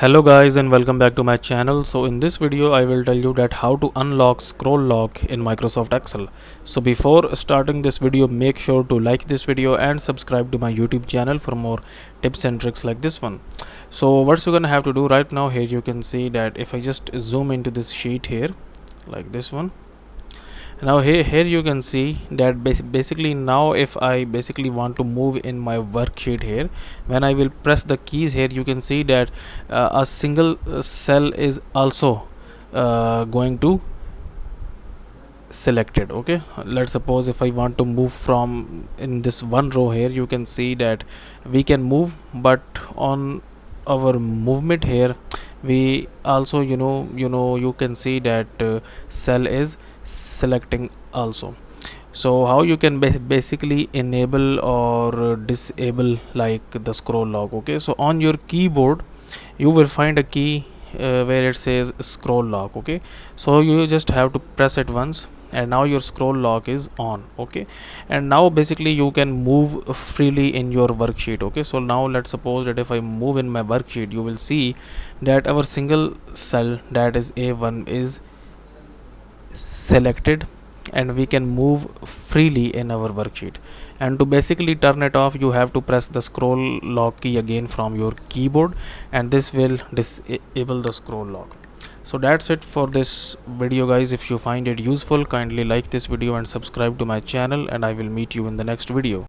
Hello guys and welcome back to my channel. So in this video I will tell you that how to unlock scroll lock in Microsoft Excel. So before starting this video, make sure to like this video and subscribe to my YouTube channel for more tips and tricks like this one. So what you're gonna have to do right now, here you can see that if I just zoom into this sheet here like this one. Now here you can see that basically now if I basically want to move in my worksheet here, when I will press the keys here, you can see that a single cell is also going to selected. Okay, let's suppose if I want to move from in this one row here, you can see that we can move, but on our movement here we also you can see that cell is selecting also. So how you can basically enable or disable like the scroll lock. Okay, so on your keyboard you will find a key where it says scroll lock. Okay, so you just have to press it once and now your scroll lock is on. Okay, and now basically you can move freely in your worksheet. Okay, so now let's suppose that if I move in my worksheet, you will see that our single cell, that is A1, is selected and we can move freely in our worksheet. And to basically turn it off, you have to press the scroll lock key again from your keyboard, and this will disable the scroll lock. So that's it for this video guys. If you find it useful, kindly like this video and subscribe to my channel, and I will meet you in the next video.